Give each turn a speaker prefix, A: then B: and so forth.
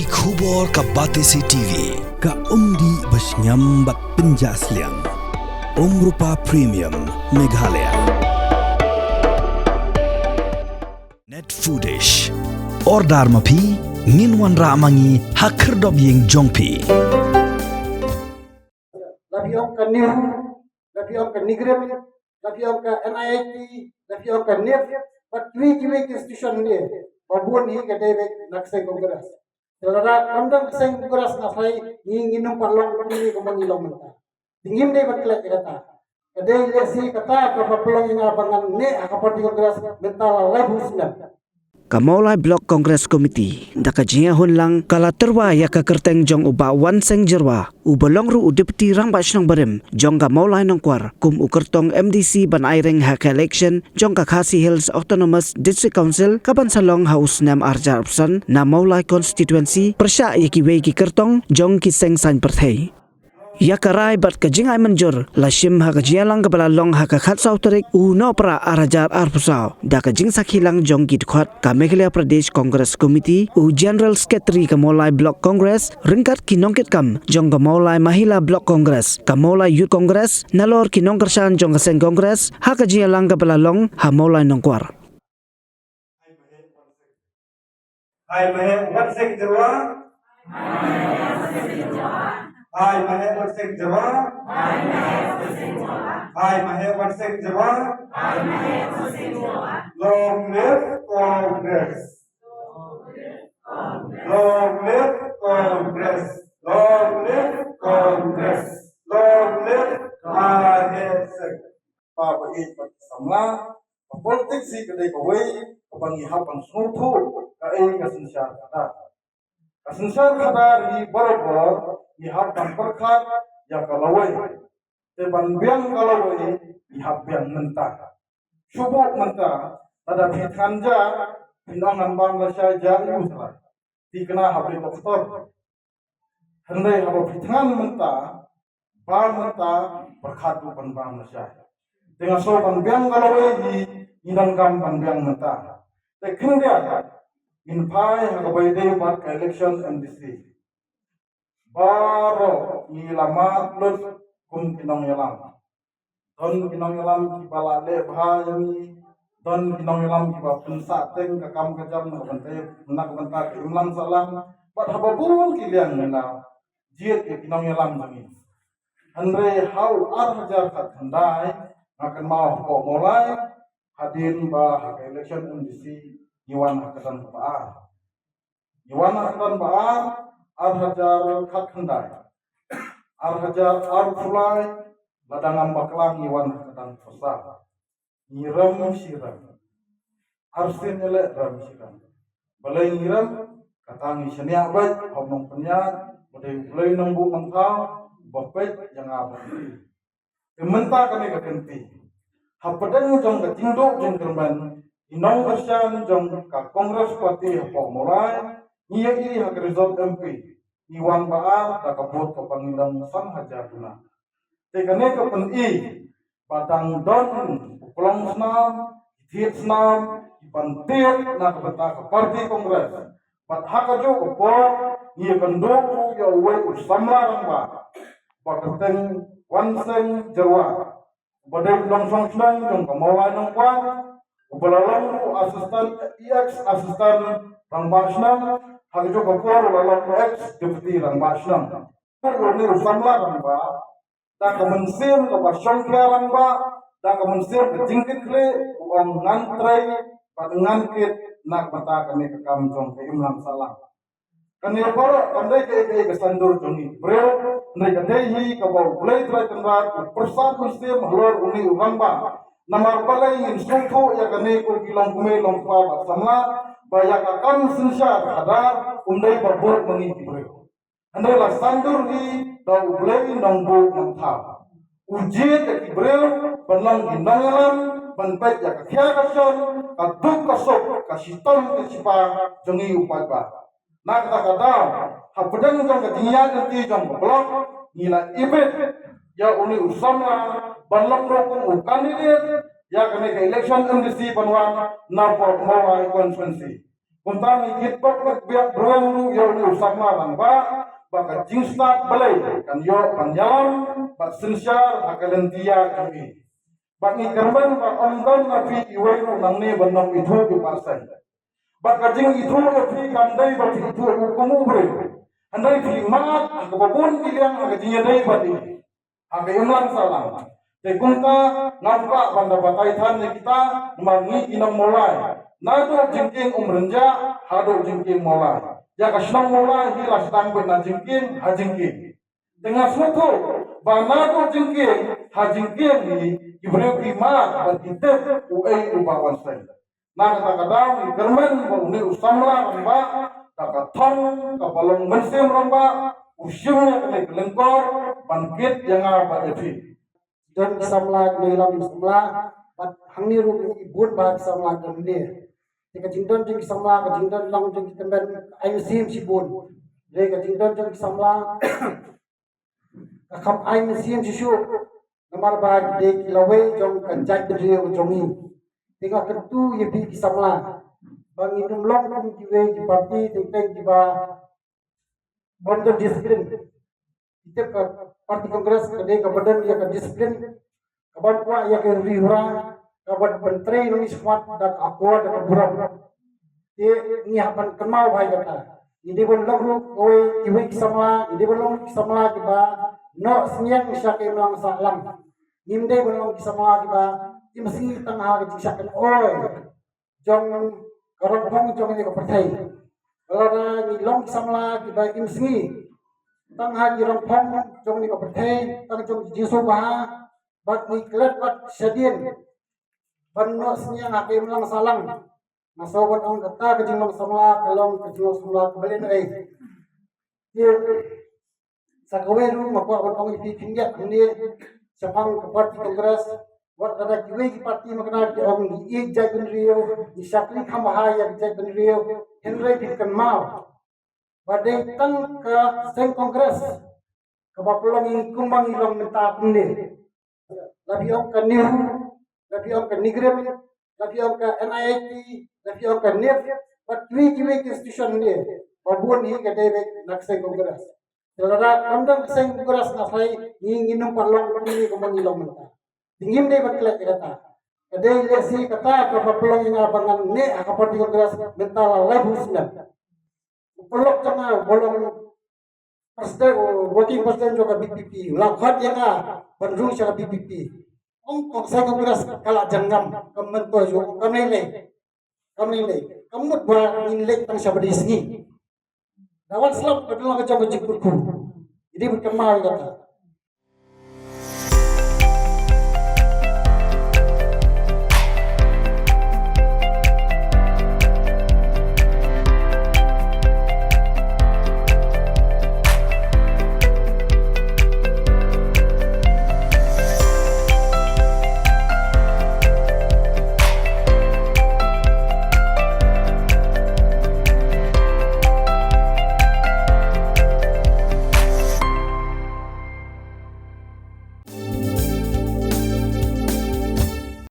A: Ki khubor ka Batesi TV.
B: Ka umdi basnyambak penjaslian. Rupa Premium Meghalaya.
A: Net Foodish. Ordar mapi nginwan ramangi hakerdob yeng jongpi.
C: Labiong ka NIR, labiong ka NIGRIM, labiong ka NIIT, labiong ka NIF, patwi-kiwi institution ni, babun ni kadebek nakseng kongres. Saudara, amdang nakseng kongres na say, nginginong parlong pamili kumangilong menta. Tingin day batlek kata. Kadai lesi kata kapapelong ina abangan ni akapati kongres mentala labusna.
D: Kamaulay Block Congress Committee dakajiya hunlang kala terwa ya kakerteng jong uba wan seng jerwa ubalong ru deputy rambach nang barem jong kamaulay nang kwar kum ukertong MDC ban aireng hak election jong ka Khasi Hills Autonomous District Council kaban salong house nam arjar opsan na maulay constituency persya yaki wei ki kertong jong ki seng san perthei. Ya karai bat kajingai menjur lashim ha kajialang kabalalong ha kakhat sauterik uno pra arajar arpusau da kajing sakhilang jong kitkhot ka Meghalaya Pradesh Congress Committee u General Secretary Kamaulay Block Congress ringkat kinongkit kam jong Kamaulay Mahila Block Congress Kamaulay Youth Congress nalor kinongkersan jong kaseng Congress ha kajialang kabalalong ha maulay nongkwar.
E: Hai mahe watsek jerwa. Hai mahe watsek jerwa. Hai mahe watsek jerwa. Long live Congress. Long live Congress. Long live Congress. Long live Mahesek. Papa ikut samla. Politik si kedai kawai kebangi hapan sutu kain kasensyar kada. Kasensyar kada di borobor di hapan perkat ya kalawai. Teban biang kalawai di hapan mentah. Subuk mentah ada pitanja pinangan Bangladesh jari usra. Dikena habli doktor. Hendai habo pitangan mentah bang mentah berkatu pan Bangladesh. Dengan sopan biang kalawai di inangkam pan biang mentah. Tekin dia inpai hakabai day bat election MDC. Baro ilamat lut kum kinong yalam. Don kinong yalam kibala le bahayani. Don kinong yalam kiba punsa teng kakam kajam na bantay nak bantay imlam salam. Bat hababun kiliang nila jiet kinong yalam nangin. Andre hau hajar kat handai akan mau kok mulai hadir bah election MDC Iwan Hakatan Baar. Iwan Hakatan Baar hajar kat handai. Hajar fulai ladang baklang Iwan Hakatan Fasal. Nyiram siram. Arsin elek ram siram. Balai nyiram katangi seniak baik homong penyat badai balai nunggu mentau bapet yang abadi. Mentah kami kekenti. Hapadang jong ketinduk jong kerman. Inong kersian jong ka Kongres Parti hapok mulai. Iya iri hak result MP. Iwan Baar tak kabut ke Pangilang Sang Hajaduna. Tekane kepen i. Badang don. Pulang senam. Tiet senam. Ipan tiet na kebeta ke Parti Kongres. Bat hakajo kepok. Iya kenduk ya uwe usamla rangba. Paketeng wanseng jerwa. Badai longsong senang jong Kamaulay nong kuang. Ubalalong asisten EX asisten rangba senang. Hakajo kepok ubalalong X deputi rangba senang. Ini usamla rangba. Da kemensim kebasyong kia rangba. Da kemensim kejingkit kli. Uang ngantrai. Pat ngangkit. Nak mata kami kekam jong ke imlam salam. Kani para kandai ke kesandur jongi breu ndai kadai hi ka bau blai trai tengrat persat muslim hlor uni uramba namar balai in sungthu ya kani ko kilong kume long pa ba samla baya ka kan sinsar hadar undai babur mengi breu andai la sandur hi dau blai nong bu nong tha uji ke breu banlang ginang alam banpai ya ka khia ka son ka duk ka sok ka sitom ke sipa jongi upai ba. Nak tak ada, hapadang jong ketinggian nanti jong blok, nila ibet, ya uni usamla, balak rokong kandidat, ya kena ke election MDC panwan, napor mawai konsensi. Kuntang ikit pokok biak beruang lu yo sama lang baka jingstat balay kan yo panjalan bak sensyar akalentia kami. Bak ni kerban bak omdan na fi iway lu nang ne banang itu di pasay. Baka jing itu na fi kandai bak itu hukumu bre. Andai fi mat akababun ilang akajinya day bati. Aga imlang salang. Tekunta nampak banda batai than kita mangi inang mulai. Nado jengking umrenja hado jengking mulai. Ya kasnang mulai hilas tangbe na jengking ha jengking. Dengan suatu banado jengking ha jengking ni ibreu imat ban itep uai ubawan sai. Na kata kadang germen uni usamla ramba takatong kapalong mensim ramba usyumnya kene kelengkor bangkit yang apa evi.
C: Dan samla nilam samla bat hangni ru ibun ba samla gamne te kajingdon jing samla kajingdon lang jing temben ayu sim sibun re kajingdon jing samla akam ayu sim sisu namar ba de kilawe jong kanjat de jongi tinga ketu ye bi samla bang idum long kum kiwe ki parti teng ki ba bonton disiplin itu ke parti kongres kede ke badan ya ke disiplin kaban kuat ya ke rihura kaban menteri ini semua dak aku dak buram ini hapan kenal bahaya kata ini belum kowe kiwe kisama ini belum kisama kiba no senyang misyak imlang salam nimde belum kisama kiba ini mesti tengah kisahkan oi jong karang bong jong ini ke partai kalau ni long kisama kiba ini mesti tang ha jirong phong jong ni ko perthei tang jong jisu ba bat ni klet bat sedien ban no snya ngakem lang salang maso ban ong kata ke jing samla kalong ke jing samla belen ai ye sakawe ru ma ko ban ong ipi kingya ni sapang ke parti kongres wat ada kiwe ki parti makna ki ong i jai ben rio di sakli kham ha ya jai ben rio henry dikan mau badai tang ke seng kongres ke bapulong ini kumbang ilong minta kundi labi om ke niru labi om ke nigrem labi om ke NIT labi om ke NIF but kiwi institution ni babun ni ke debe nak seng kongres selara kandang seng kongres na sai ni nginum parlong kundi kumbang ilong minta dingim deh batlek kata kadai lesi kata ke bapulong ini abangan ne akapati kongres minta lalai husna pelok canga bolong presiden working president juga BPP lakhat yang bandung cara BPP ong saya kongres kala janggam kementor jo kami le kamu buat nilai tang siapa di sini dawan selam kedua kecam kecikutku jadi berkemal kata